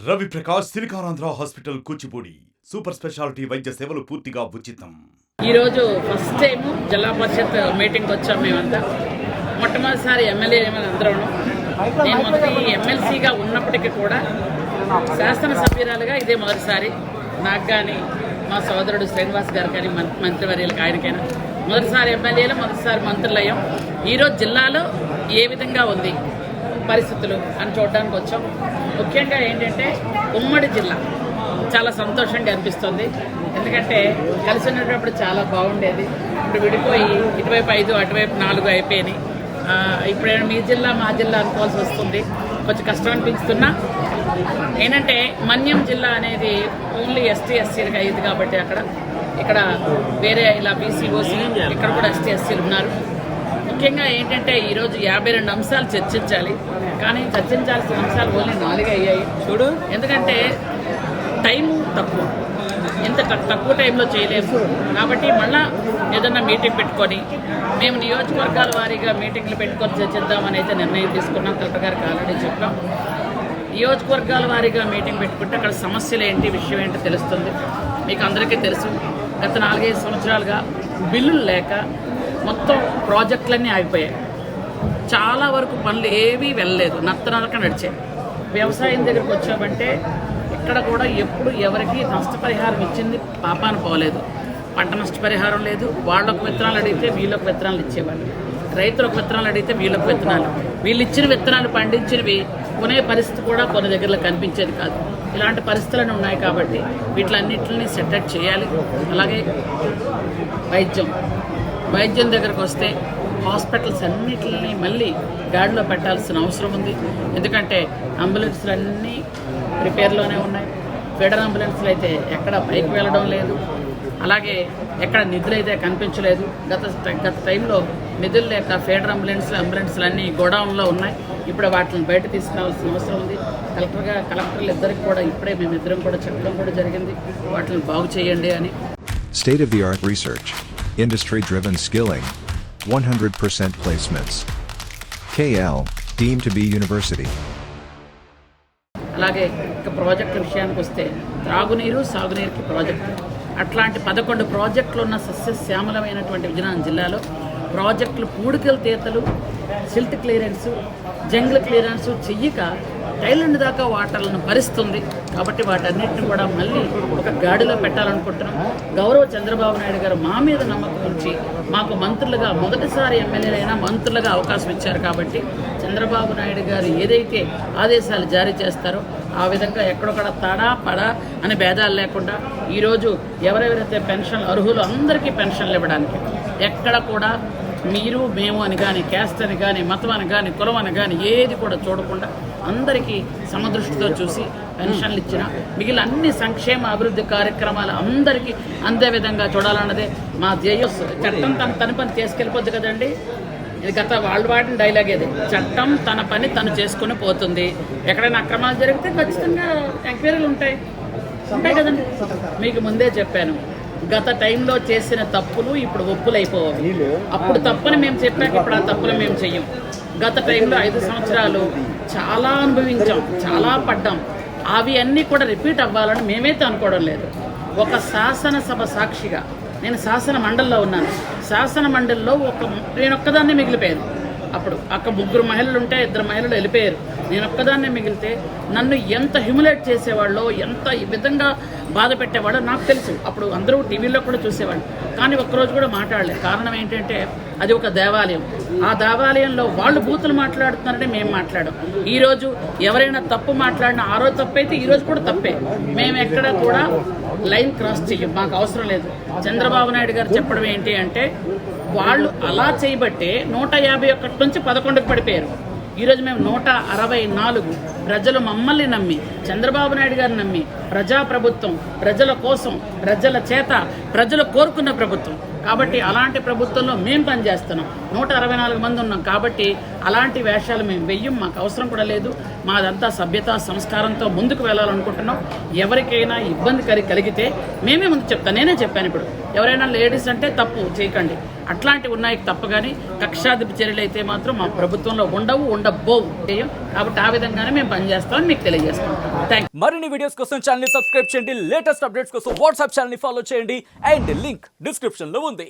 Ravi Prakash Siliconandhra hospital Kuchipudi super speciality వైద్య సేవలు పూర్తిగా ఉచితం. ఈరోజు ఫస్ట్ టైం జిల్లా పరిషత్ మీటింగ్కి వచ్చాం. మేమంతా మొట్టమొదటిసారి ఎమ్మెల్యే అందరం. నేను మొదటి ఎమ్మెల్సీగా ఉన్నప్పటికీ కూడా శాసనసభ్యురాలుగా ఇదే మొదటిసారి. నాకు కానీ మా సోదరుడు శ్రీనివాస్ గారు కానీ మంత్రివర్యులకు ఆయనకైనా మొదటిసారి ఎమ్మెల్యేలు, మొదటిసారి మంత్రులయ్యాం. ఈరోజు జిల్లాలో ఏ విధంగా ఉంది పరిస్థితులు అని చూడడానికి వచ్చాం. ముఖ్యంగా ఏంటంటే ఉమ్మడి జిల్లా చాలా సంతోషంగా అనిపిస్తుంది. ఎందుకంటే కలిసి ఉండేటప్పుడు చాలా బాగుండేది. ఇప్పుడు విడిపోయి ఇటువైపు 5 అటువైపు 4 అయిపోయినాయి. ఇప్పుడైనా మీ జిల్లా మా జిల్లా అనుకోవాల్సి వస్తుంది. కొంచెం కష్టం అనిపిస్తున్నా. ఏంటంటే మన్యం జిల్లా అనేది ఓన్లీ ఎస్సీలకు అయ్యింది కాబట్టి ఇక్కడ వేరే ఇలా బీసీ, ఓసీ ఇక్కడ కూడా ఎస్సీలు ఉన్నారు. ముఖ్యంగా ఏంటంటే ఈరోజు 52 అంశాలు చర్చించాలి. కానీ చర్చించాల్సిన అంశాలు ఓన్లీ 4 అయ్యాయి. ఎందుకంటే టైము తక్కువ, ఎంత తక్కువ టైంలో చేయలేము. కాబట్టి మళ్ళా ఏదన్నా మీటింగ్ పెట్టుకొని మేము నియోజకవర్గాల వారీగా మీటింగ్లు పెట్టుకొని చర్చిద్దామని అయితే నిర్ణయం తీసుకున్నాం. కలెక్టర్ గారికి ఆల్రెడీ చెప్పాం. నియోజకవర్గాల వారీగా మీటింగ్ పెట్టుకుంటే అక్కడ సమస్యలు ఏంటి, విషయం ఏంటి తెలుస్తుంది. మీకు అందరికీ తెలుసు, గత 4-5 సంవత్సరాలుగా బిల్లులు లేక మొత్తం ప్రాజెక్టులన్నీ ఆగిపోయాయి. చాలా వరకు పనులు ఏవీ వెళ్ళలేదు, నత్తనరక నడిచాయి. వ్యవసాయం దగ్గరకు వచ్చామంటే ఇక్కడ కూడా ఎప్పుడు ఎవరికి నష్టపరిహారం ఇచ్చింది పాపాన పోలేదు. పంట నష్టపరిహారం లేదు. వాళ్ళకు విత్తనాలు అడిగితే వీళ్ళకు విత్తనాలు ఇచ్చేవాళ్ళు, రైతులకు విత్తనాలు అడిగితే వీళ్ళకు విత్తనాలు, వీళ్ళు ఇచ్చిన విత్తనాలు పండించినవి కొనే పరిస్థితి కూడా కొన్ని దగ్గరలో కనిపించేది కాదు. ఇలాంటి పరిస్థితులను ఉన్నాయి కాబట్టి వీటిలన్నింటినీ సెటప్ చేయాలి. అలాగే వైద్యం దగ్గరకు వస్తే హాస్పిటల్స్ అన్నిటిని మళ్ళీ గాడిలో పెట్టాల్సిన అవసరం ఉంది. ఎందుకంటే అంబులెన్స్లు అన్నీ రిపేర్లోనే ఉన్నాయి. ఫెడరల్ అంబులెన్స్లు అయితే ఎక్కడ పైకి వెళ్ళడం లేదు. అలాగే ఎక్కడ నిధులు అయితే కనిపించలేదు. గత టైంలో నిధులు లేక ఫెడరల్ అంబులెన్స్లు అన్నీ గోడౌన్లో ఉన్నాయి. ఇప్పుడు వాటిని బయట తీసుకురావాల్సిన అవసరం ఉంది. కలెక్టర్లు ఇద్దరికి కూడా ఇప్పుడే మేమిద్దరం కూడా చెప్పడం కూడా జరిగింది, వాటిని బాగు చేయండి అని. State of the art research, industry driven skilling, 100% placements. KL deemed to be university. అలాగే ఇక ప్రాజెక్టుల విషయానికి వస్తే త్రాగునీరు, సాగునీరుకి ప్రాజెక్టు, అట్లాంటి 11 ప్రాజెక్టులు ఉన్న సస్యశ్యామలమైనటువంటి విజయనగరం జిల్లాలో ప్రాజెక్టులు పూడికల తీతలు, సిల్ట్ క్లియరెన్సు, జంగ్ల క్లియరెన్సు చెయ్యక టైలెండ్ దాకా వాటర్లను భరిస్తుంది. కాబట్టి వాటన్నిటిని కూడా మళ్ళీ ఒక గాడిలో పెట్టాలనుకుంటున్నాం. గౌరవ చంద్రబాబు నాయుడు గారు మా మీద నమ్మకం ఉంచి మాకు మంత్రులుగా మొదటిసారి ఎమ్మెల్యేలైనా మంత్రులుగా అవకాశం ఇచ్చారు. కాబట్టి చంద్రబాబు నాయుడు గారు ఏదైతే ఆదేశాలు జారీ చేస్తారో ఆ విధంగా ఎక్కడొక్కడ తడా పడా అని భేదాలు లేకుండా ఈరోజు ఎవరెవరైతే పెన్షన్ అర్హులు అందరికీ పెన్షన్లు ఇవ్వడానికి ఎక్కడ కూడా మీరు మేము అని కానీ, క్యాస్ట్ అని కానీ, మతం అని కానీ, కులం అని కానీ ఏది కూడా చూడకుండా అందరికీ సమదృష్టితో చూసి పెన్షన్లు ఇచ్చిన మిగిలిన అన్ని సంక్షేమ అభివృద్ధి కార్యక్రమాలు అందరికీ అందే విధంగా చూడాలన్నదే మా ధ్యేయం. చట్టం తన పని చేసుకెళ్ళిపోద్ది కదండి. ఇది గత వాళ్ళు వాడిన డైలాగ్ ఇది. చట్టం తన పని తను చేసుకుని పోతుంది. ఎక్కడైనా అక్రమాలు జరిగితే ఖచ్చితంగా ఎంక్వైరీలు ఉంటాయి కదండి. మీకు ముందే చెప్పాను, గత టైంలో చేసిన తప్పులు ఇప్పుడు ఒప్పులు అయిపోవాలి. అప్పుడు తప్పని మేము చెప్పాక ఇప్పుడు ఆ తప్పులు మేము చెయ్యం. గత టైంలో 5 సంవత్సరాలు చాలా అనుభవించాం, చాలా పడ్డాం. అవి అన్నీ కూడా రిపీట్ అవ్వాలని మేమైతే అనుకోవడం లేదు. ఒక శాసనసభ సాక్షిగా నేను శాసన మండలిలో ఉన్నాను. శాసన మండలిలో నేను ఒక్కదాన్నే మిగిలిపోయాను. అప్పుడు 3 మహిళలు ఉంటే 2 మహిళలు వెళ్ళిపోయారు. నేను ఒక్కదాన్నే మిగిలితే నన్ను ఎంత హ్యూమిలేట్ చేసేవాళ్ళో, ఎంత విధంగా బాధ పెట్టేవాళ్ళో నాకు తెలుసు. అప్పుడు అందరూ టీవీలో కూడా చూసేవాళ్ళు. కానీ ఒక్కరోజు కూడా మాట్లాడలేదు. కారణం ఏంటంటే అది ఒక దేవాలయం. ఆ దేవాలయంలో వాళ్ళు బూతులు మాట్లాడుతున్నారంటే మేము మాట్లాడాం. ఈరోజు ఎవరైనా తప్పు మాట్లాడినా ఆ రోజు తప్పైతే ఈరోజు కూడా తప్పే. మేము ఎక్కడ కూడా లైన్ క్రాస్ చెయ్యం, మాకు అవసరం లేదు. చంద్రబాబు నాయుడు గారు చెప్పడం ఏంటి అంటే వాళ్ళు అలా చేయబట్టే 151 నుంచి 11కి పడిపోయారు. ఈరోజు మేము 164 ప్రజలు మమ్మల్ని నమ్మి, చంద్రబాబు నాయుడు గారిని నమ్మి, ప్రజాప్రభుత్వం, ప్రజల కోసం, ప్రజల చేత, ప్రజలు కోరుకున్న ప్రభుత్వం. కాబట్టి అలాంటి ప్రభుత్వంలో మేము పనిచేస్తున్నాం. 164 మంది ఉన్నాం. కాబట్టి అలాంటి వేషాలు మేము వెయ్యం, మాకు అవసరం కూడా లేదు. మాదంతా సభ్యత సంస్కారంతో ముందుకు వెళ్ళాలనుకుంటున్నాం. ఎవరికైనా ఇబ్బంది కలిగితే మేమే ముందు చెప్తాను. నేనే చెప్పాను, ఇప్పుడు ఎవరైనా లేడీస్ అంటే తప్పు చేయకండి, అట్లాంటివి ఉన్నాయి తప్ప. కానీ కక్షాదిప చర్యలు అయితే మాత్రం మా ప్రభుత్వంలో ఉండబోవు. కాబట్టి ఆ విధంగానే మేము పనిచేస్తామని మీకు తెలియజేస్తాం. థ్యాంక్ మరిన్ని వీడియోస్ కోసం ఛానల్ ని సబ్స్క్రైబ్ చేయండి, లేటెస్ట్ అప్డేట్స్ కోసం వాట్సాప్ ఛానల్ ని ఫాలో చేయండి అండ్ లింక్ డిస్క్రిప్షన్ లో ఉంది.